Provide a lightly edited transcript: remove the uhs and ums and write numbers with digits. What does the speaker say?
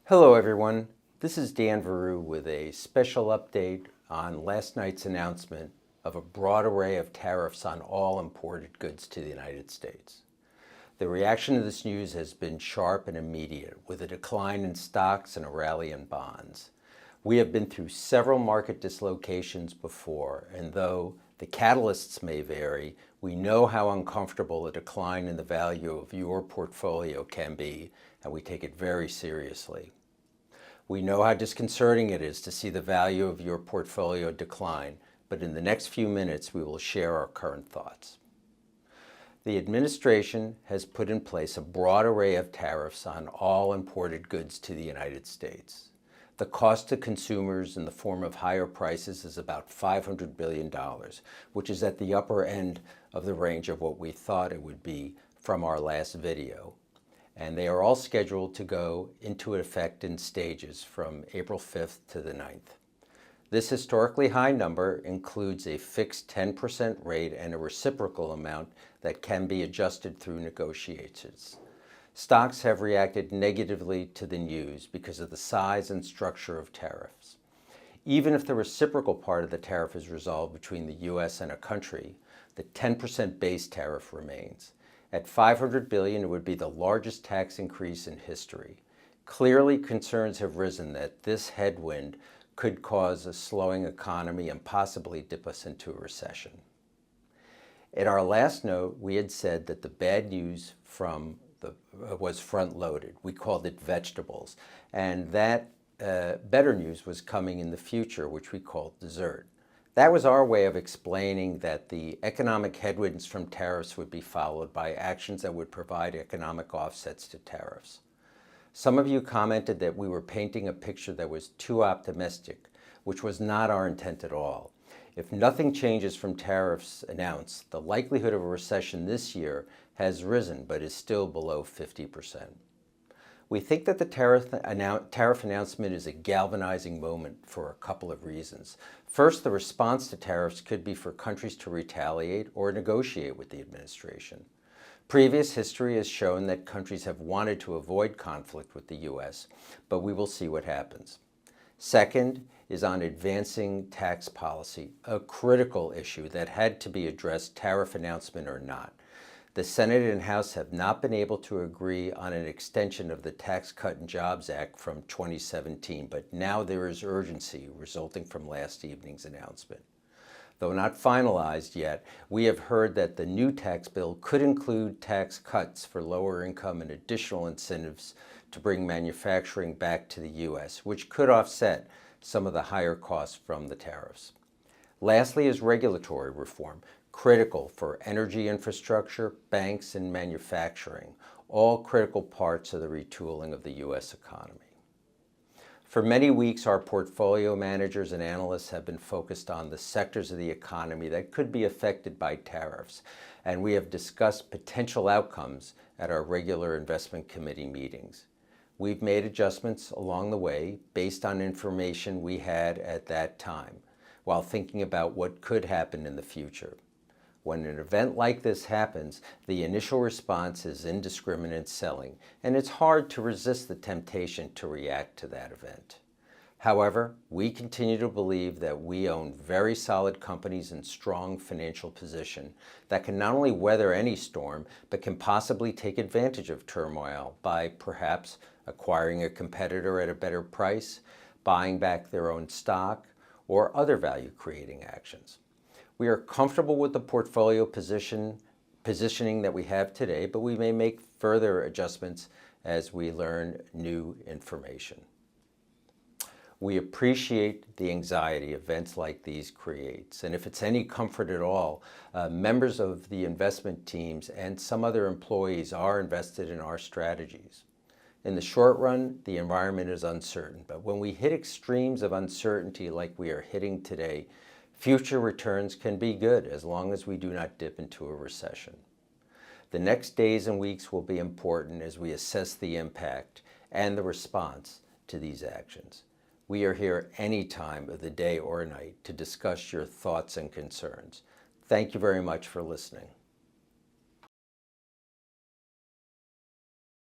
Hello everyone, this is Dan Veru with a special update on last night's announcement of a broad array of tariffs on all imported goods to the United States. The reaction to this news has been sharp and immediate, with a decline in stocks and a rally in bonds. We have been through several market dislocations before, and though the catalysts may vary, we know how uncomfortable a decline in the value of your portfolio can be, and we take it very seriously. We know how disconcerting it is to see the value of your portfolio decline, but in the next few minutes we will share our current thoughts. The administration has put in place a broad array of tariffs on all imported goods to the United States. The cost to consumers in the form of higher prices is about $500 billion, which is at the upper end of the range of what we thought it would be from our last video. And they are all scheduled to go into effect in stages from April 5th to the 9th. This historically high number includes a fixed 10% rate and a reciprocal amount that can be adjusted through negotiations. Stocks have reacted negatively to the news because of the size and structure of tariffs. Even if the reciprocal part of the tariff is resolved between the U.S. and a country, the 10% base tariff remains. At $500 billion, it would be the largest tax increase in history. Clearly, concerns have risen that this headwind could cause a slowing economy and possibly dip us into a recession. In our last note, we had said that the bad news was front-loaded. We called it vegetables. And that better news was coming in the future, which we called dessert. That was our way of explaining that the economic headwinds from tariffs would be followed by actions that would provide economic offsets to tariffs. Some of you commented that we were painting a picture that was too optimistic, which was not our intent at all. If nothing changes from tariffs announced, the likelihood of a recession this year has risen, but is still below 50%. We think that the tariff announcement is a galvanizing moment for a couple of reasons. First, the response to tariffs could be for countries to retaliate or negotiate with the administration. Previous history has shown that countries have wanted to avoid conflict with the U.S., but we will see what happens. Second is on advancing tax policy, a critical issue that had to be addressed, tariff announcement or not. The Senate and House have not been able to agree on an extension of the Tax Cut and Jobs Act from 2017, but now there is urgency resulting from last evening's announcement. Though not finalized yet, we have heard that the new tax bill could include tax cuts for lower income and additional incentives to bring manufacturing back to the U.S., which could offset some of the higher costs from the tariffs. Lastly is regulatory reform, critical for energy infrastructure, banks, and manufacturing, all critical parts of the retooling of the U.S. economy. For many weeks, our portfolio managers and analysts have been focused on the sectors of the economy that could be affected by tariffs, and we have discussed potential outcomes at our regular investment committee meetings. We've made adjustments along the way based on information we had at that time, while thinking about what could happen in the future. When an event like this happens, the initial response is indiscriminate selling, and it's hard to resist the temptation to react to that event. However, we continue to believe that we own very solid companies in strong financial position that can not only weather any storm, but can possibly take advantage of turmoil by perhaps acquiring a competitor at a better price, buying back their own stock, or other value-creating actions. We are comfortable with the portfolio positioning that we have today, but we may make further adjustments as we learn new information. We appreciate the anxiety events like these creates, and if it's any comfort at all, members of the investment teams and some other employees are invested in our strategies. In the short run, the environment is uncertain, but when we hit extremes of uncertainty like we are hitting today, future returns can be good as long as we do not dip into a recession. The next days and weeks will be important as we assess the impact and the response to these actions. We are here any time of the day or night to discuss your thoughts and concerns. Thank you very much for listening.